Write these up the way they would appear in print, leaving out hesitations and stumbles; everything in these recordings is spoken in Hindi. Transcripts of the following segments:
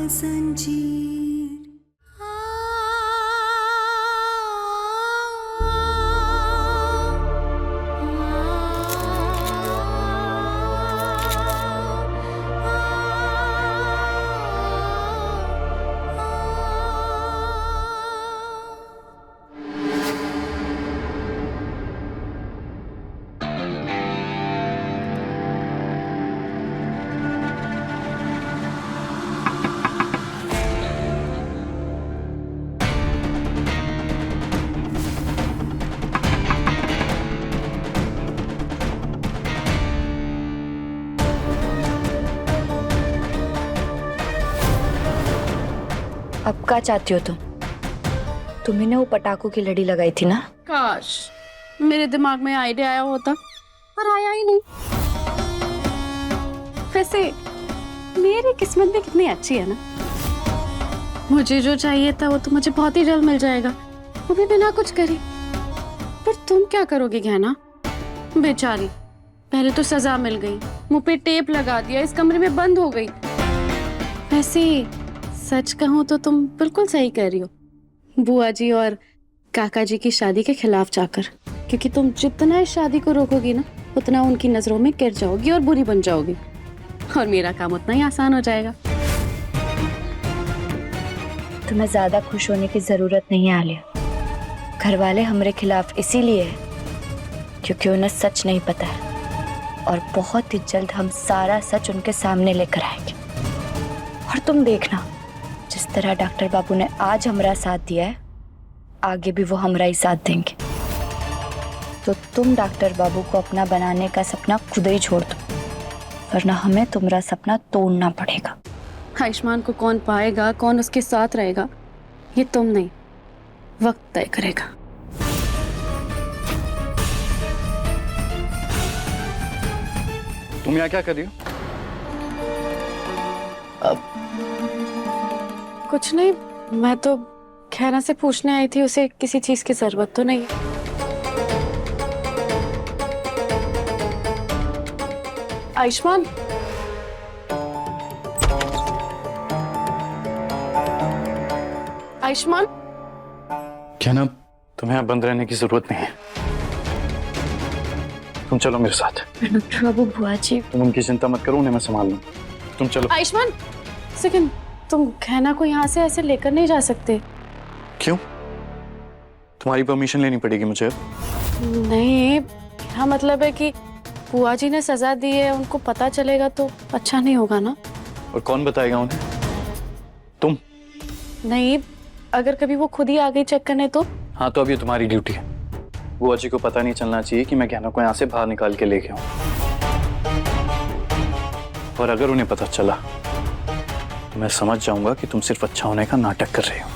जंजीर। अब क्या चाहती हो तुम? तुम्ही ने वो पटाखों की लड़ी लगाई थी ना? काश मेरे दिमाग में आइडिया आया होता, पर आया ही नहीं। वैसे मेरी किस्मत भी कितनी अच्छी है ना। मुझे जो चाहिए था वो तो मुझे बहुत ही जल्द मिल जाएगा, वो भी बिना कुछ करे। पर तुम क्या करोगे गहना? बेचारी, पहले तो सजा मिल गई, मुंह पे टेप लगा दिया, इस कमरे में बंद हो गई। वैसे सच कहूं तो तुम बिल्कुल सही कह रही हो, बुआ जी और काका जी की शादी के खिलाफ जाकर, क्योंकि तुम जितना इस शादी को रोकोगी ना, उतना उनकी नजरों में गिर जाओगी और बुरी बन जाओगी, और मेरा काम उतना ही आसान हो जाएगा। तुम्हें ज्यादा खुश होने की जरूरत नहीं है आलिया। घर वाले हमारे खिलाफ इसीलिए है क्योंकि उन्हें सच नहीं पता है, और बहुत ही जल्द हम सारा सच उनके सामने लेकर आएंगे। और तुम देखना, जिस तरह डॉक्टर बाबू ने आज हमारा साथ दिया है, आगे भी वो हमारा ही साथ देंगे। तो तुम डॉक्टर बाबू को अपना बनाने का सपना खुद ही छोड़ दो, वरना हमें तुम्हारा सपना तोड़ना पड़ेगा। आयुष्मान को कौन पाएगा, कौन उसके साथ रहेगा, ये तुम नहीं, वक्त तय करेगा। तुम यहाँ क्या कर रही हो? कुछ नहीं, मैं तो खैरा से पूछने आई थी, उसे किसी चीज की जरूरत तो नहीं। आयुष्मान, आयुष्मान, क्या ना, तुम्हें यहाँ बंद रहने की जरूरत नहीं है। तुम चलो मेरे साथ। डॉक्टर बाबू, बुआ जी, तुम उनकी चिंता मत करो, उन्हें मैं संभाल लूँ। तुम चलो। आयुष्मान, सेकंड, तुम खैना को यहाँ से ऐसे लेकर नहीं जा सकते। क्यों? तुम्हारी परमिशन लेनी पड़ेगी मुझे। नहीं, हाँ मतलब है कि बुआ जी ने सजा दी है, उनको पता चलेगा तो अच्छा नहीं होगा ना। और कौन बताएगा उन्हें? तुम? नहीं, अगर कभी वो खुद ही आ गई चेक करने तो? हाँ, तो अब ये तुम्हारी ड्यूटी है। बुआ जी को पता नहीं चलना चाहिए कि मैं गहना को यहाँ से बाहर निकाल के लेके आऊँ। और अगर उन्हें पता चला तो मैं समझ जाऊंगा कि तुम सिर्फ अच्छा होने का नाटक कर रहे हो।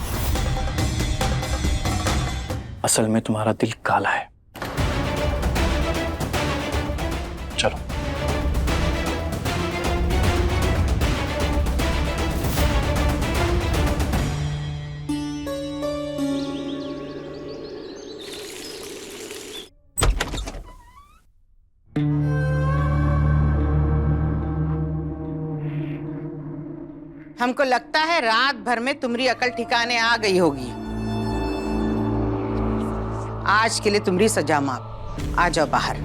असल में तुम्हारा दिल काला है। चलो। हमको लगता है रात भर में तुम्हारी अकल ठिकाने आ गई होगी। आज के लिए तुम्हारी सजा माफ। आ जाओ बाहर।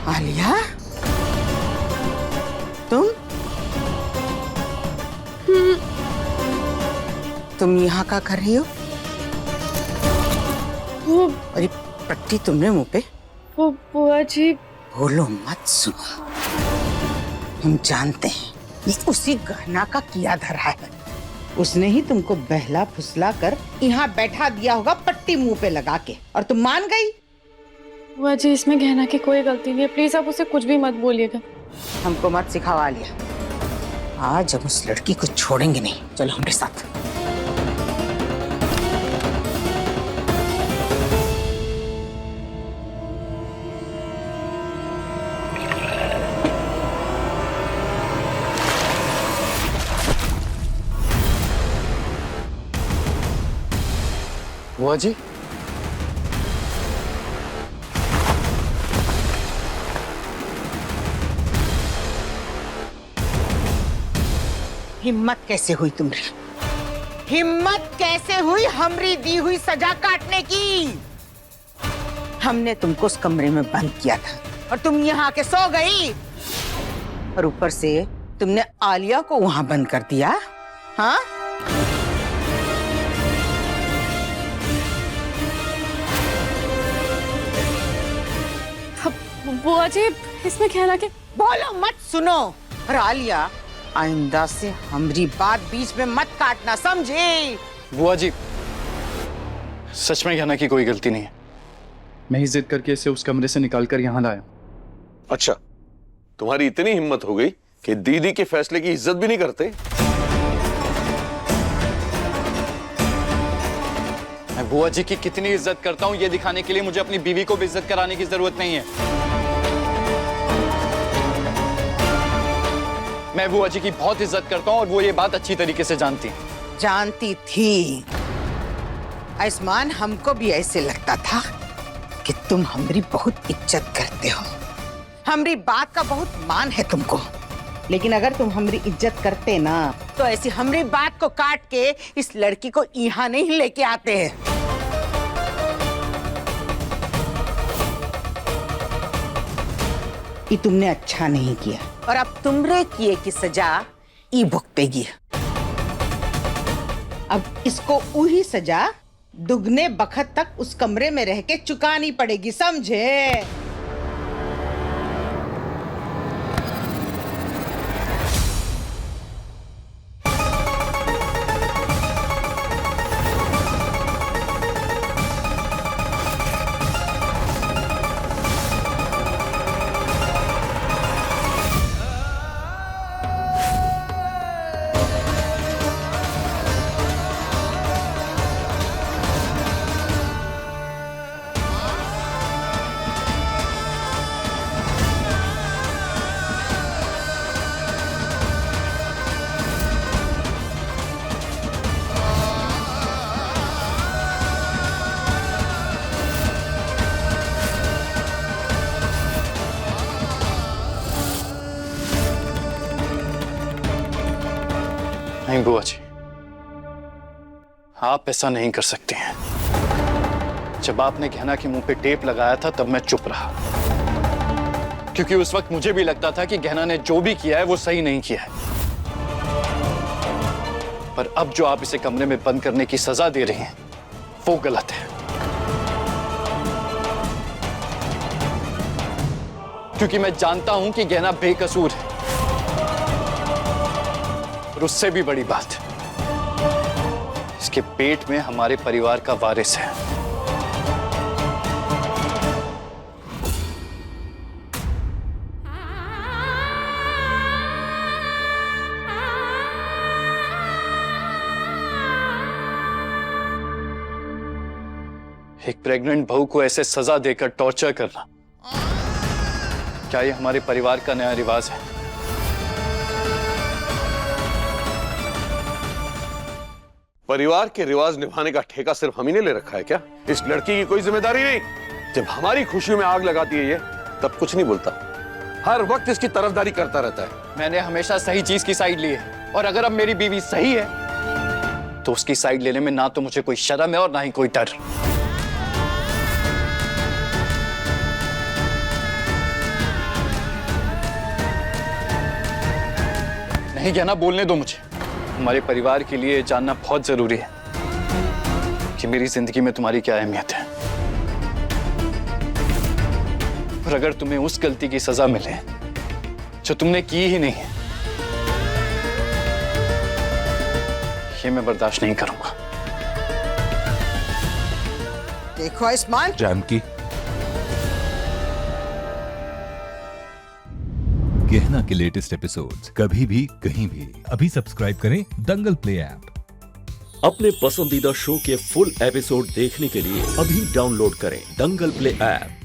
आलिया, तुम यहाँ क्या कर रही हो? वो अरे पट्टी तुमने मुंह पे? वो बुआ जी। बोलो मत, सुनो। हम जानते हैं ये उसी गहना का किया धरा है। उसने ही तुमको बहला फुसला कर यहाँ बैठा दिया होगा पट्टी मुंह पे लगा के, और तुम मान गई। बुआ जी, इसमें गहना की कोई गलती नहीं है, प्लीज आप उसे कुछ भी मत बोलिएगा। हमको मत सिखावा लिया। आज हम उस लड़की को छोड़ेंगे नहीं। चलो हमारे साथ। बुआ जी, हिम्मत कैसे हुई तुम्हारी? हिम्मत कैसे हुई हमरी दी हुई सजा काटने की? हमने तुमको उस कमरे में बंद किया था और तुम यहाँ आके सो गई, और ऊपर से तुमने आलिया को वहां बंद कर दिया। हाँ, बुआ जी इसमें क्या लगे? बोलो मत, सुनो। और आलिया, आइंदा से हमारी बात बीच में मत काटना, समझे? बुआ जी, सच में गहना की कोई गलती नहीं है। मैं ही जिद करके इसे उस कमरे से निकालकर यहाँ लाया। अच्छा, तुम्हारी इतनी हिम्मत हो गई कि दीदी के फैसले की इज्जत भी नहीं करते? मैं बुआ जी की कितनी इज्जत करता हूँ ये दिखाने के लिए मुझे अपनी बीवी को भी इज्जत कराने की जरूरत नहीं है। मैं बुआ जी की बहुत इज्जत करता हूँ और वो ये बात अच्छी तरीके से जानती है। जानती थी। आयुष्मान, हमको भी ऐसे लगता था कि तुम हमारी बहुत इज्जत करते हो, हमारी बात का बहुत मान है तुमको। लेकिन अगर तुम हमारी इज्जत करते ना, तो ऐसी हमारी बात को काट के इस लड़की को यहाँ नहीं लेके आते हैं। ये तुमने अच्छा नहीं किया, और अब तुमरे किए की सजा ई भुगतेगी। अब इसको वही सजा दुगने बखत तक उस कमरे में रह के चुकानी पड़ेगी, समझे? नहीं बुआ जी, आप ऐसा नहीं कर सकते हैं। जब आपने गहना के मुंह पे टेप लगाया था तब मैं चुप रहा, क्योंकि उस वक्त मुझे भी लगता था कि गहना ने जो भी किया है वो सही नहीं किया है। पर अब जो आप इसे कमरे में बंद करने की सजा दे रहे हैं वो गलत है, क्योंकि मैं जानता हूं कि गहना बेकसूर है। और उससे भी बड़ी बात, इसके पेट में हमारे परिवार का वारिस है। एक प्रेग्नेंट बहू को ऐसे सजा देकर टॉर्चर करना, क्या ये हमारे परिवार का नया रिवाज है? परिवार के रिवाज निभाने का ठेका सिर्फ हम ही ने ले रखा है क्या? इस लड़की की कोई जिम्मेदारी नहीं। जब हमारी खुशियों में आग लगाती है ये, तब कुछ नहीं बोलता, हर वक्त इसकी तरफदारी करता रहता है। मैंने हमेशा सही चीज की साइड ली है, और अगर अब मेरी बीवी सही है तो उसकी साइड लेने में ना तो मुझे कोई शर्म है और ना ही कोई डर। नहीं गहना, बोलने दो मुझे। हमारे परिवार के लिए जानना बहुत जरूरी है कि मेरी जिंदगी में तुम्हारी क्या अहमियत है। और अगर तुम्हें उस गलती की सजा मिले जो तुमने की ही नहीं है, ये मैं बर्दाश्त नहीं करूंगा। देखो आयुष्मान, जानकी, गहना के लेटेस्ट एपिसोड्स कभी भी कहीं भी अभी सब्सक्राइब करें दंगल प्ले ऐप। अपने पसंदीदा शो के फुल एपिसोड देखने के लिए अभी डाउनलोड करें दंगल प्ले ऐप।